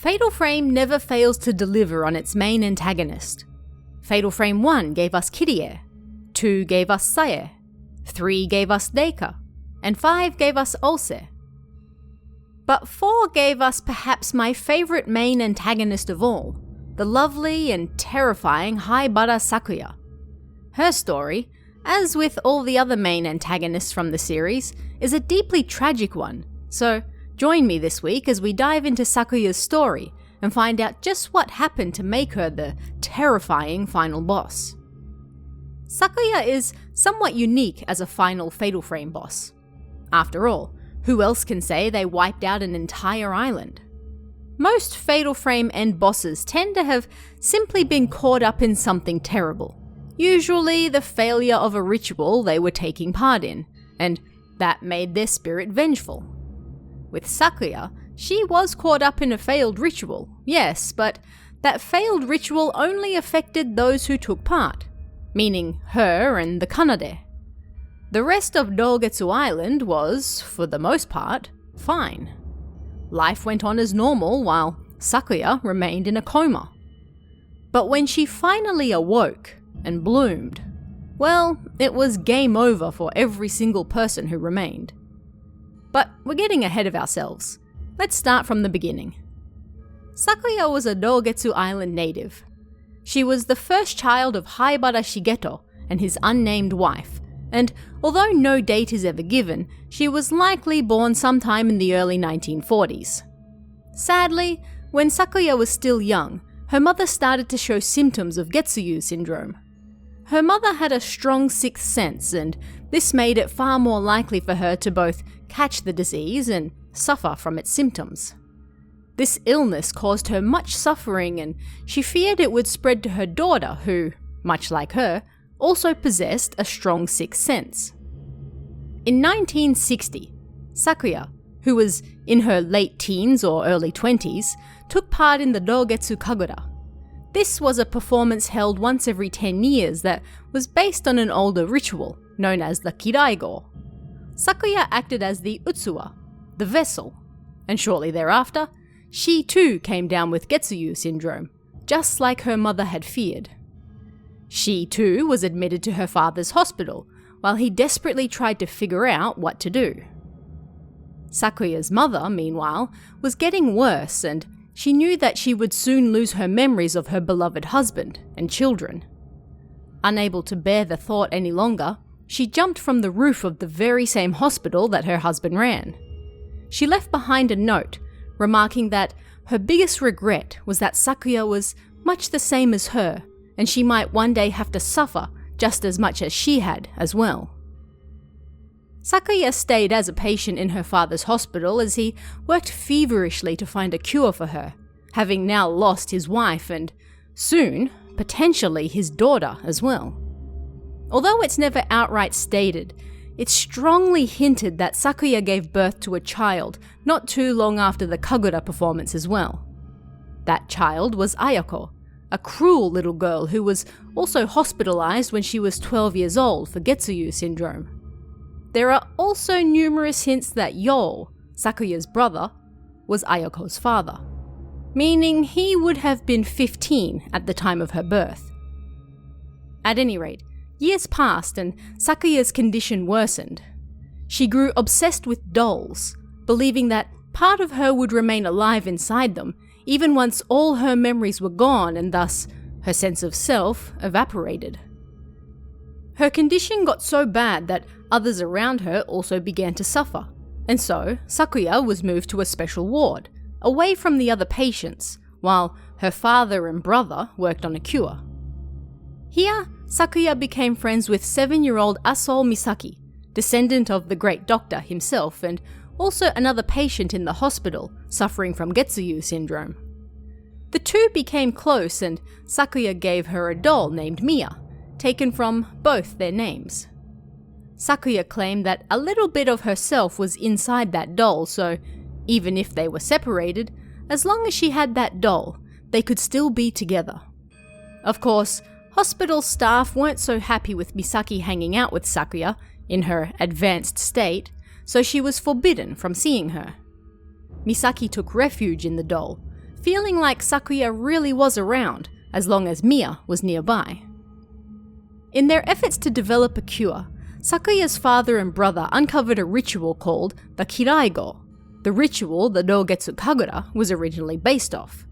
Fatal Frame never fails to deliver on its main antagonist. Fatal Frame 1 gave us Kirie, 2 gave us Sae, 3 gave us Deika, and 5 gave us Ose. But 4 gave us perhaps my favourite main antagonist of all, the lovely and terrifying Haibara Sakuya. Her story, as with all the other main antagonists from the series, is a deeply tragic one, so join me this week as we dive into Sakuya's story and find out just what happened to make her the terrifying final boss. Sakuya is somewhat unique as a final Fatal Frame boss. After all, who else can say they wiped out an entire island? Most Fatal Frame end bosses tend to have simply been caught up in something terrible, usually the failure of a ritual they were taking part in, and that made their spirit vengeful. With Sakuya, she was caught up in a failed ritual, yes, but that failed ritual only affected those who took part, meaning her and the Kanade. The rest of Dogetsu Island was, for the most part, fine. Life went on as normal while Sakuya remained in a coma. But when she finally awoke and bloomed, well, it was game over for every single person who remained. But we're getting ahead of ourselves. Let's start from the beginning. Sakuya was a Dogetsu Island native. She was the first child of Haibara Shigeto and his unnamed wife, and although no date is ever given, she was likely born sometime in the early 1940s. Sadly, when Sakuya was still young, her mother started to show symptoms of Getsuyu syndrome. Her mother had a strong sixth sense, and this made it far more likely for her to both catch the disease and suffer from its symptoms. This illness caused her much suffering, and she feared it would spread to her daughter who, much like her, also possessed a strong sixth sense. In 1960, Sakuya, who was in her late teens or early 20s, took part in the Dogetsu Kagura. This was a performance held once every 10 years that was based on an older ritual, known as the Kiraigo. Sakuya acted as the Utsuwa, the vessel, and shortly thereafter, she too came down with Getsuyu syndrome, just like her mother had feared. She too was admitted to her father's hospital, while he desperately tried to figure out what to do. Sakuya's mother, meanwhile, was getting worse, and she knew that she would soon lose her memories of her beloved husband and children. Unable to bear the thought any longer, she jumped from the roof of the very same hospital that her husband ran. She left behind a note, remarking that her biggest regret was that Sakuya was much the same as her, and she might one day have to suffer just as much as she had as well. Sakuya stayed as a patient in her father's hospital as he worked feverishly to find a cure for her, having now lost his wife and, soon, potentially his daughter as well. Although it's never outright stated, it's strongly hinted that Sakuya gave birth to a child not too long after the Kagura performance as well. That child was Ayako, a cruel little girl who was also hospitalized when she was 12 years old for Getsuyu syndrome. There are also numerous hints that Yo, Sakuya's brother, was Ayako's father, meaning he would have been 15 at the time of her birth. At any rate, years passed and Sakuya's condition worsened. She grew obsessed with dolls, believing that part of her would remain alive inside them, even once all her memories were gone and thus her sense of self evaporated. Her condition got so bad that others around her also began to suffer, and so Sakuya was moved to a special ward, away from the other patients, while her father and brother worked on a cure. Here, Sakuya became friends with 7-year-old Aso Misaki, descendant of the great doctor himself, and also another patient in the hospital suffering from Getsuyu syndrome. The two became close, and Sakuya gave her a doll named Mia, taken from both their names. Sakuya claimed that a little bit of herself was inside that doll, so even if they were separated, as long as she had that doll, they could still be together. Of course, hospital staff weren't so happy with Misaki hanging out with Sakuya in her advanced state, so she was forbidden from seeing her. Misaki took refuge in the doll, feeling like Sakuya really was around as long as Mia was nearby. In their efforts to develop a cure, Sakuya's father and brother uncovered a ritual called the Kiraigo, the ritual the Dogetsu Kagura was originally based off.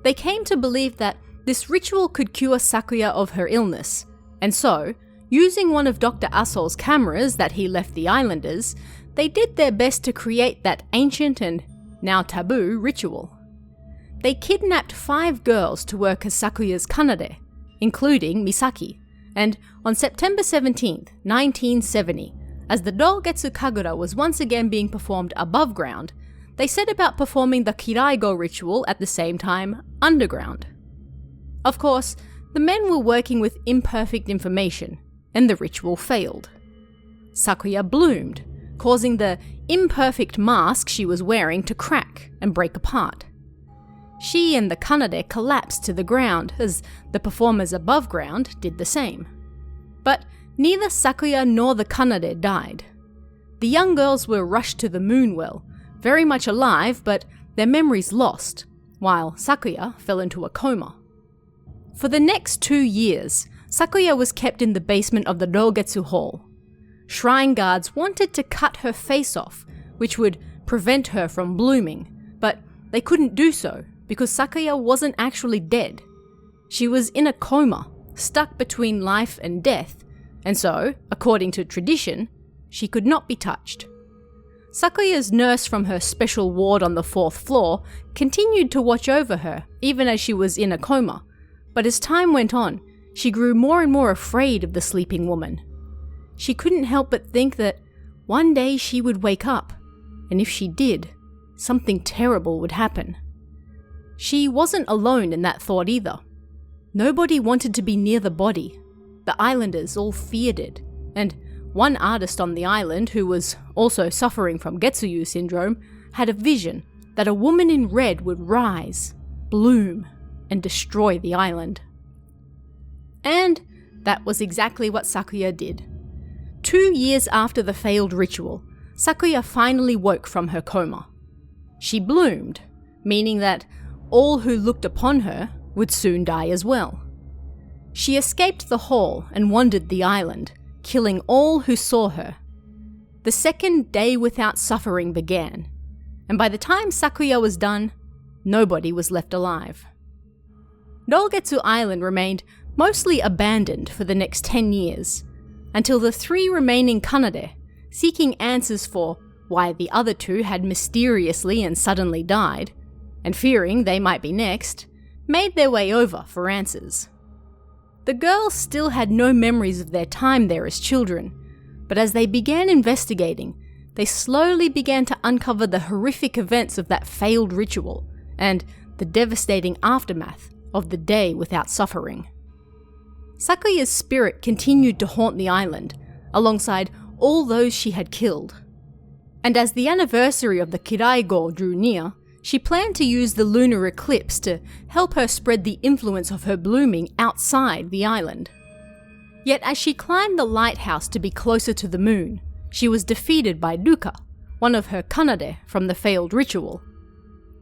They came to believe that this ritual could cure Sakuya of her illness, and so, using one of Dr. Asol's cameras that he left the islanders, they did their best to create that ancient and now taboo ritual. They kidnapped 5 girls to work as Sakuya's kanade, including Misaki, and on September 17, 1970, as the Dogetsu Kagura was once again being performed above ground, they set about performing the Kiraigo ritual at the same time underground. Of course, the men were working with imperfect information, and the ritual failed. Sakuya bloomed, causing the imperfect mask she was wearing to crack and break apart. She and the kanade collapsed to the ground as the performers above ground did the same. But neither Sakuya nor the kanade died. The young girls were rushed to the moon well, very much alive but their memories lost, while Sakuya fell into a coma. For the next 2 years, Sakuya was kept in the basement of the Dogetsu Hall. Shrine guards wanted to cut her face off, which would prevent her from blooming, but they couldn't do so because Sakuya wasn't actually dead. She was in a coma, stuck between life and death, and so, according to tradition, she could not be touched. Sakuya's nurse from her special ward on the 4th floor continued to watch over her, even as she was in a coma, but as time went on, she grew more and more afraid of the sleeping woman. She couldn't help but think that one day she would wake up, and if she did, something terrible would happen. She wasn't alone in that thought either. Nobody wanted to be near the body. The islanders all feared it, and one artist on the island, who was also suffering from Getsuyu syndrome, had a vision that a woman in red would rise, bloom, and destroy the island. And that was exactly what Sakuya did. 2 years after the failed ritual, Sakuya finally woke from her coma. She bloomed, meaning that all who looked upon her would soon die as well. She escaped the hall and wandered the island, killing all who saw her. The second day without suffering began, and by the time Sakuya was done, nobody was left alive. Dogetsu Island remained mostly abandoned for the next 10 years, until the 3 remaining kanade, seeking answers for why the other 2 had mysteriously and suddenly died, and fearing they might be next, made their way over for answers. The girls still had no memories of their time there as children, but as they began investigating, they slowly began to uncover the horrific events of that failed ritual and the devastating aftermath of the day without suffering. Sakuya's spirit continued to haunt the island, alongside all those she had killed. And as the anniversary of the Kiraigo drew near, she planned to use the lunar eclipse to help her spread the influence of her blooming outside the island. Yet as she climbed the lighthouse to be closer to the moon, she was defeated by Duka, one of her kanade from the failed ritual.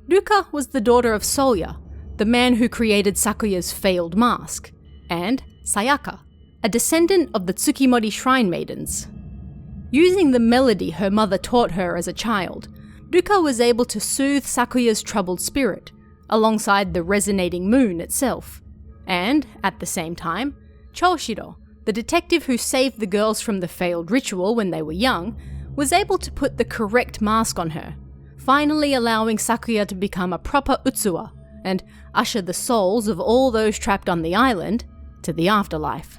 Duka was the daughter of Soya, the man who created Sakuya's failed mask, and Sayaka, a descendant of the Tsukimori Shrine Maidens. Using the melody her mother taught her as a child, Duka was able to soothe Sakuya's troubled spirit, alongside the resonating moon itself. And, at the same time, Choshiro, the detective who saved the girls from the failed ritual when they were young, was able to put the correct mask on her, finally allowing Sakuya to become a proper Utsuwa and usher the souls of all those trapped on the island to the afterlife.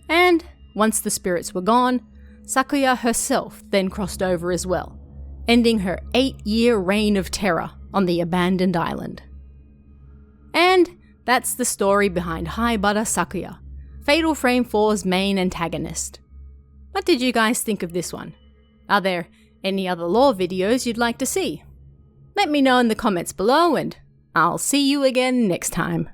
And, once the spirits were gone, Sakuya herself then crossed over as well, ending her 8-year reign of terror on the abandoned island. And that's the story behind Haibara Sakuya, Fatal Frame 4's main antagonist. What did you guys think of this one? Are there any other lore videos you'd like to see? Let me know in the comments below, and I'll see you again next time.